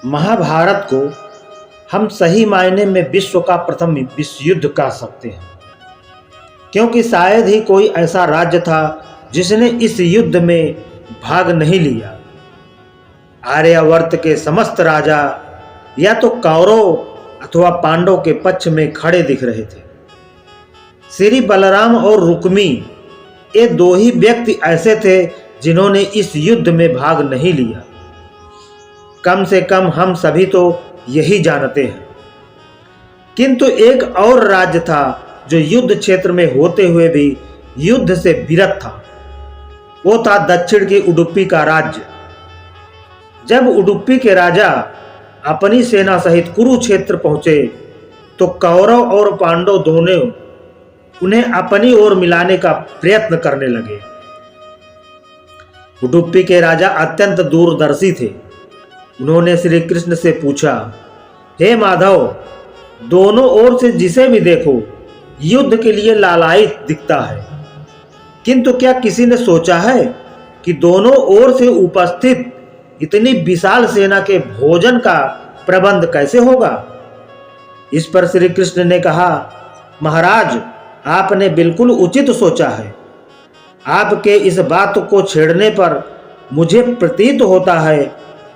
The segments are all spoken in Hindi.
महाभारत को हम सही मायने में विश्व का प्रथम विश्व युद्ध कह सकते हैं, क्योंकि शायद ही कोई ऐसा राज्य था जिसने इस युद्ध में भाग नहीं लिया। आर्यावर्त के समस्त राजा या तो कौरव अथवा पांडव के पक्ष में खड़े दिख रहे थे। श्री बलराम और रुक्मी ये दो ही व्यक्ति ऐसे थे जिन्होंने इस युद्ध में भाग नहीं लिया। कम से कम हम सभी तो यही जानते हैं। किंतु एक और राज्य था जो युद्ध क्षेत्र में होते हुए भी युद्ध से विरत था। वो था दक्षिण की उडुपी का राज्य। जब उडुपी के राजा अपनी सेना सहित कुरुक्षेत्र पहुंचे तो कौरव और पांडव दोनों उन्हें अपनी ओर मिलाने का प्रयत्न करने लगे। उडुपी के राजा अत्यंत दूरदर्शी थे। उन्होंने श्री कृष्ण से पूछा, हे माधव, दोनों ओर से जिसे भी देखो युद्ध के लिए लालायित दिखता है, किंतु क्या किसी ने सोचा है कि दोनों ओर से उपस्थित इतनी विशाल सेना के भोजन का प्रबंध कैसे होगा? इस पर श्री कृष्ण ने कहा, महाराज, आपने बिल्कुल उचित सोचा है। आपके इस बात को छेड़ने पर मुझे प्रतीत होता है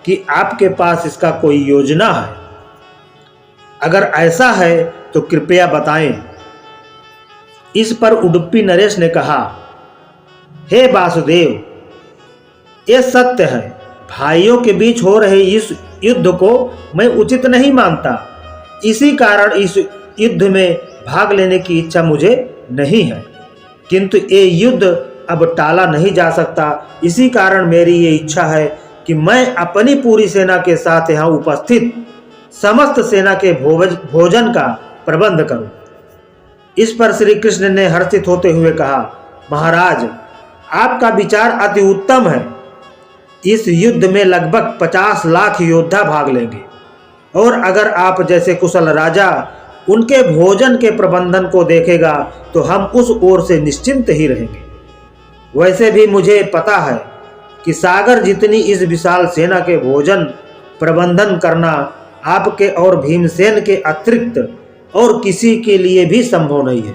कि आपके पास इसका कोई योजना है। अगर ऐसा है तो कृपया बताएं। इस पर उडुपी नरेश ने कहा, हे वासुदेव, ये सत्य है, भाइयों के बीच हो रहे इस युद्ध को मैं उचित नहीं मानता। इसी कारण इस युद्ध में भाग लेने की इच्छा मुझे नहीं है, किंतु ये युद्ध अब टाला नहीं जा सकता। इसी कारण मेरी ये इच्छा है कि मैं अपनी पूरी सेना के साथ यहाँ उपस्थित समस्त सेना के भोजन का प्रबंध करूं। इस पर श्री कृष्ण ने हर्षित होते हुए कहा, महाराज, आपका विचार अति उत्तम है। इस युद्ध में लगभग 50 लाख योद्धा भाग लेंगे, और अगर आप जैसे कुशल राजा उनके भोजन के प्रबंधन को देखेगा तो हम उस ओर से निश्चिंत ही रहेंगे। वैसे भी मुझे पता है कि सागर जितनी इस विशाल सेना के भोजन प्रबंधन करना आपके और भीमसेन के अतिरिक्त और किसी के लिए भी संभव नहीं है।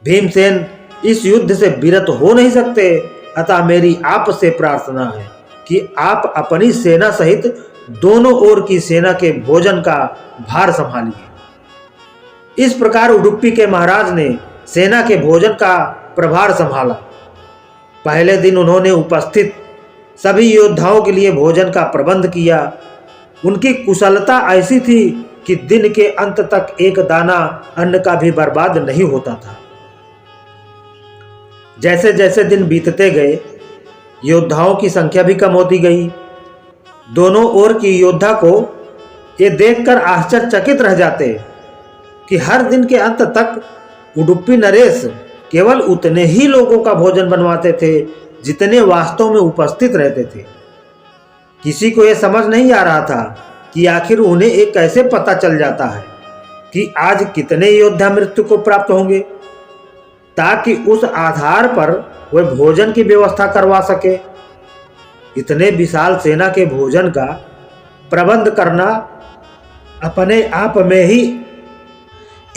भीमसेन इस युद्ध से विरत हो नहीं सकते, अतः मेरी आपसे प्रार्थना है कि आप अपनी सेना सहित दोनों ओर की सेना के भोजन का भार संभालिए। इस प्रकार उडुपी के महाराज ने सेना के भोजन का प्रभार संभाला। पहले दिन उन्होंने उपस्थित सभी योद्धाओं के लिए भोजन का प्रबंध किया। उनकी कुशलता ऐसी थी कि दिन के अंत तक एक दाना अन्न का भी बर्बाद नहीं होता था। जैसे जैसे दिन बीतते गए, योद्धाओं की संख्या भी कम होती गई। दोनों ओर की योद्धा को ये देखकर आश्चर्यचकित रह जाते कि हर दिन के अंत तक उडुपी नरेश केवल उतने ही लोगों का भोजन बनवाते थे जितने वास्तव में उपस्थित रहते थे। किसी को यह समझ नहीं आ रहा था कि आखिर उन्हें एक कैसे पता चल जाता है कि आज कितने योद्धा मृत्यु को प्राप्त होंगे, ताकि उस आधार पर वह भोजन की व्यवस्था करवा सके। इतने विशाल सेना के भोजन का प्रबंध करना अपने आप में ही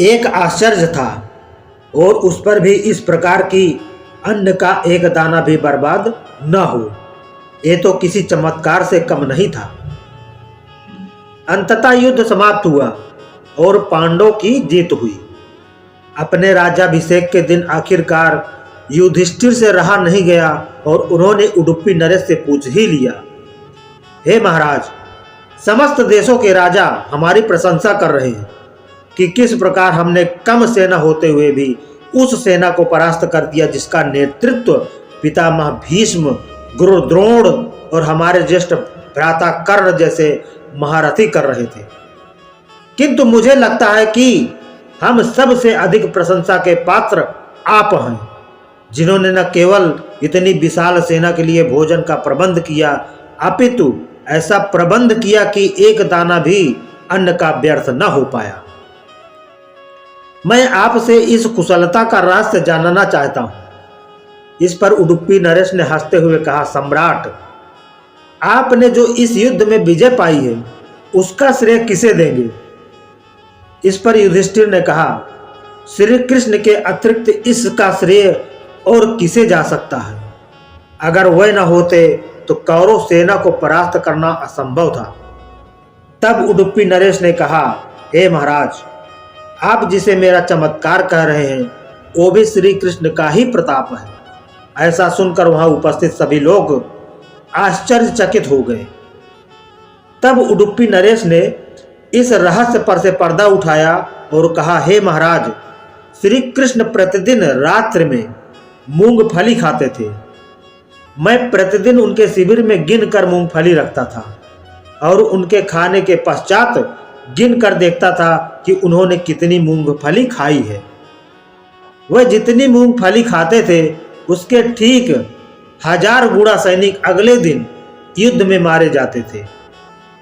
एक आश्चर्य था, और उस पर भी इस प्रकार की अन्न का एक दाना भी बर्बाद न हो, ये तो किसी चमत्कार से कम नहीं था। अंततः युद्ध समाप्त हुआ और पांडवों की जीत हुई। अपने राज्याभिषेक के दिन आखिरकार युधिष्ठिर से रहा नहीं गया और उन्होंने उडुपी नरेश से पूछ ही लिया, हे महाराज, समस्त देशों के राजा हमारी प्रशंसा कर रहे हैं कि किस प्रकार हमने कम सेना होते हुए भी उस सेना को परास्त कर दिया जिसका नेतृत्व पितामह भीष्म, गुरु द्रोण और हमारे ज्येष्ठ भ्राता कर्ण जैसे महारथी कर रहे थे। किंतु मुझे लगता है कि हम सबसे अधिक प्रशंसा के पात्र आप हैं, जिन्होंने न केवल इतनी विशाल सेना के लिए भोजन का प्रबंध किया, अपितु ऐसा प्रबंध किया कि एक दाना भी अन्न का व्यर्थ न हो पाया। मैं आपसे इस कुशलता का रहस्य जानना चाहता हूं। इस पर उडुपी नरेश ने हंसते हुए कहा, सम्राट, आपने जो इस युद्ध में विजय पाई है उसका श्रेय किसे देंगे? इस पर युधिष्ठिर ने कहा, श्री कृष्ण के अतिरिक्त इसका श्रेय और किसे जा सकता है? अगर वह न होते तो कौरव सेना को परास्त करना असंभव था। तब उडुपी नरेश ने कहा, हे महाराज, आप जिसे मेरा चमत्कार कह रहे हैं वो भी श्री कृष्ण का ही प्रताप है। ऐसा सुनकर वहां उपस्थित सभी लोग आश्चर्यचकित हो गए। तब उडुपी नरेश ने इस रहस्य पर से पर्दा उठाया और कहा, हे महाराज, श्री कृष्ण प्रतिदिन रात्रि में मूंगफली खाते थे। मैं प्रतिदिन उनके शिविर में गिन कर मूंगफली रखता था और उनके खाने के पश्चात गिन कर देखता था कि उन्होंने कितनी मूंगफली खाई है। वह जितनी मूंगफली खाते थे उसके ठीक 1000 गुणा सैनिक अगले दिन युद्ध में मारे जाते थे।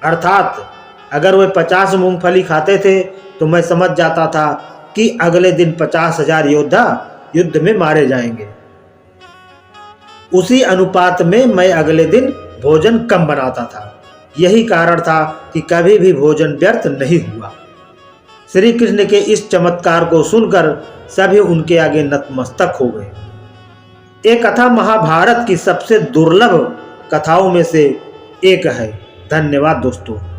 अर्थात अगर वे 50 मूंगफली खाते थे तो मैं समझ जाता था कि अगले दिन 50,000 योद्धा युद्ध में मारे जाएंगे। उसी अनुपात में मैं अगले दिन भोजन कम बनाता था। यही कारण था कि कभी भी भोजन व्यर्थ नहीं हुआ। श्री कृष्ण के इस चमत्कार को सुनकर सभी उनके आगे नतमस्तक हो गए। ये कथा महाभारत की सबसे दुर्लभ कथाओं में से एक है। धन्यवाद दोस्तों।